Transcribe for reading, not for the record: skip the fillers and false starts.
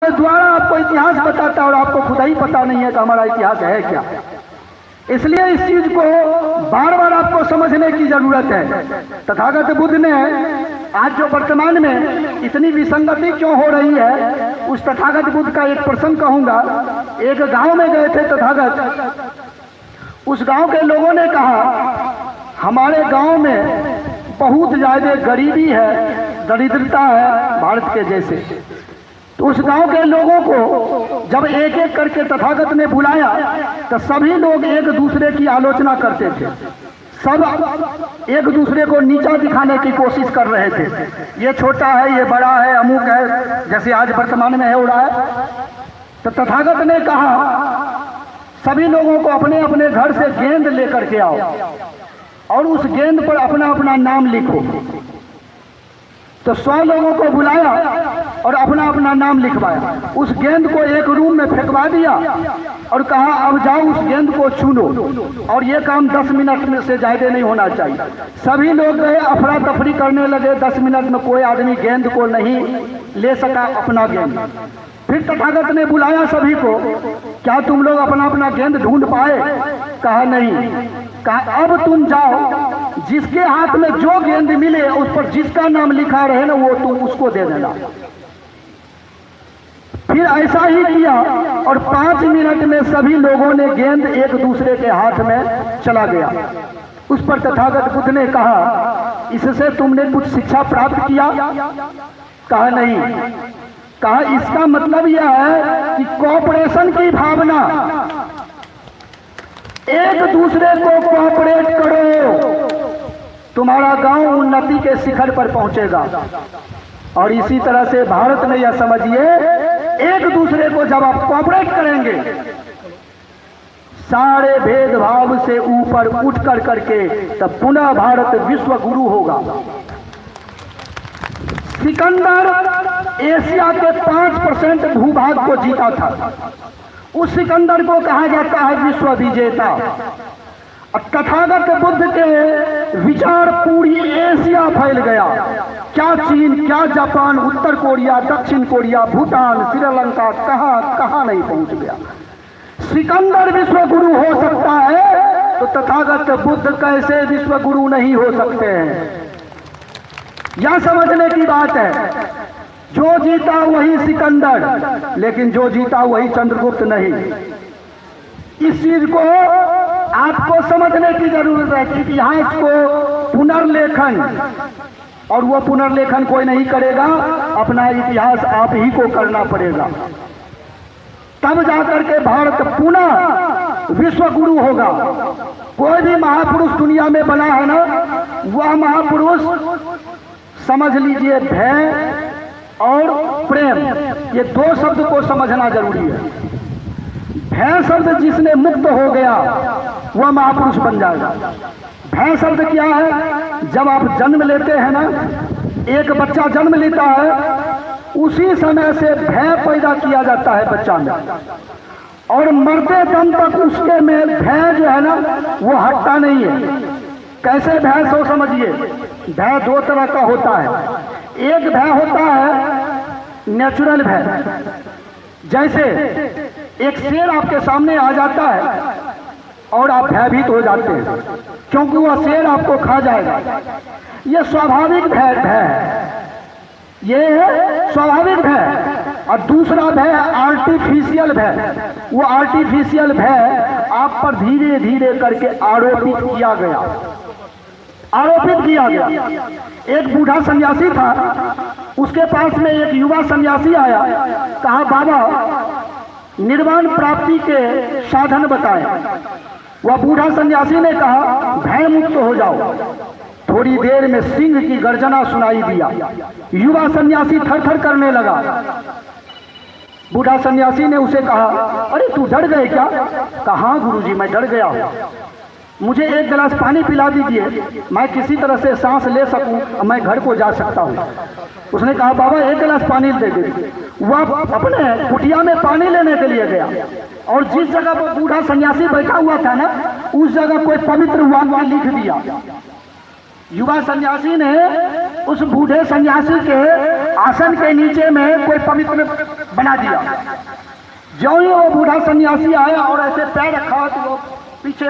द्वारा आपको इतिहास बताता है और आपको खुद ही पता नहीं है कि हमारा इतिहास है क्या। इसलिए इस चीज को बार बार आपको समझने की जरूरत है। तथागत बुद्ध ने आज जो वर्तमान में इतनी विसंगति क्यों हो रही है, उस तथागत बुद्ध का एक प्रसंग कहूंगा। एक गांव में गए थे तथागत। उस गांव के लोगों ने कहा हमारे गांव में बहुत ज्यादा गरीबी है, दरिद्रता है भारत के जैसे। तो उस गांव के लोगों को जब एक एक करके तथागत ने बुलाया तो सभी लोग एक दूसरे की आलोचना करते थे। सब एक दूसरे को नीचा दिखाने की कोशिश कर रहे थे। ये छोटा है, ये बड़ा है, अमुक है, जैसे आज वर्तमान में हो रहा है। तो तथागत ने कहा सभी लोगों को अपने अपने घर से गेंद लेकर के आओ और उस गेंद पर अपना अपना नाम लिखो। तो 100 लोगों को बुलाया और अपना अपना नाम लिखवाया। उस गेंद को एक रूम में फेंकवा दिया और कहा अब जाओ उस गेंद को चुनो और ये काम 10 मिनट में से ज्यादा नहीं होना चाहिए। सभी लोग गए, अफरा तफरी करने लगे। 10 मिनट में कोई आदमी गेंद को नहीं ले सका अपना गेंद। फिर तथागत ने बुलाया सभी को, क्या तुम लोग अपना अपना गेंद ढूंढ पाए? कहा नहीं। कहा अब तुम जाओ, जिसके हाथ में जो गेंद मिले उस पर जिसका नाम लिखा रहे ना वो तुम उसको दे देना। फिर ऐसा ही किया और 5 मिनट में सभी लोगों ने गेंद एक दूसरे के हाथ में चला गया। उस पर तथागत बुद्ध ने कहा इससे तुमने कुछ शिक्षा प्राप्त किया? कहा नहीं। कहा इसका मतलब यह है कि कोऑपरेशन की भावना, एक दूसरे को कोऑपरेट करो, तुम्हारा गांव उन्नति के शिखर पर पहुंचेगा। और इसी तरह से भारत में यह समझिए, एक दूसरे को जब आप कोऑपरेट करेंगे, सारे भेदभाव से ऊपर उठ कर करके तब पुनः भारत विश्व गुरु होगा। सिकंदर एशिया के 5% भूभाग को जीता था। उस सिकंदर को कहा जाता है विश्व विजेता। तथागत बुद्ध के विचार पूरी एशिया फैल गया। क्या चीन, क्या जापान, उत्तर कोरिया, दक्षिण कोरिया, भूटान, श्रीलंका, कहां कहां नहीं पहुंच गया। सिकंदर विश्व गुरु हो सकता है तो तथागत बुद्ध कैसे विश्व गुरु नहीं हो सकते हैं? यह समझने की बात है। जो जीता वही सिकंदर, लेकिन जो जीता वही चंद्रगुप्त नहीं। इस चीज को आपको समझने की जरूरत है कि इतिहास को पुनर्लेखन, और वो पुनर्लेखन कोई नहीं करेगा, अपना इतिहास आप ही को करना पड़ेगा। तब जाकर के भारत पुनः विश्व गुरु होगा। कोई भी महापुरुष दुनिया में बना है ना, वह महापुरुष समझ लीजिए भय और प्रेम, ये 2 शब्द को समझना जरूरी है। भय शब्द जिसने मुक्त हो गया वह महापुरुष बन जाएगा। भय शब्द क्या है? जब आप जन्म लेते हैं ना, एक बच्चा जन्म लेता है, उसी समय से भय पैदा किया जाता है बच्चा में, और मरते दम तक उसके में भय जो है ना वो हटता नहीं है। कैसे भय सो समझिए। भय 2 तरह का होता है। एक भय होता है नेचुरल भय, जैसे एक शेर आपके सामने आ जाता है और आप भयभीत हो जाते हैं क्योंकि वह शेर आपको खा जाएगा। यह स्वाभाविक भय है, ये है स्वाभाविक भय। और दूसरा भय आर्टिफिशियल भय। वो आर्टिफिशियल भय आप पर धीरे धीरे करके आरोपित किया गया। एक बूढ़ा सन्यासी था, उसके पास में एक युवा सन्यासी आया। कहा बाबा निर्वाण प्राप्ति के साधन बताएं। वह बूढ़ा सन्यासी ने कहा भय मुक्त हो जाओ। थोड़ी देर में सिंह की गर्जना सुनाई दिया। युवा सन्यासी थर थर करने लगा। बूढ़ा सन्यासी ने उसे कहा अरे तू डर गए क्या? कहा गुरुजी मैं डर गया हूं, मुझे 1 गिलास पानी पिला दीजिए, मैं किसी तरह से सांस ले सकूं, मैं घर को जा सकता हूं। उसने कहा बाबा 1 गिलास पानी दे दीजिए। वह अपने कुटिया में पानी लेने के लिए गया और जिस जगह पर बूढ़ा सन्यासी बैठा हुआ था ना, उस जगह कोई पवित्र वाक्य लिख दिया। युवा सन्यासी ने उस बूढ़े सन्यासी के आसन के नीचे में कोई पवित्र बना दिया। जो ही वो बूढ़ा सन्यासी आया और ऐसे पैर रखा तो वो पीछे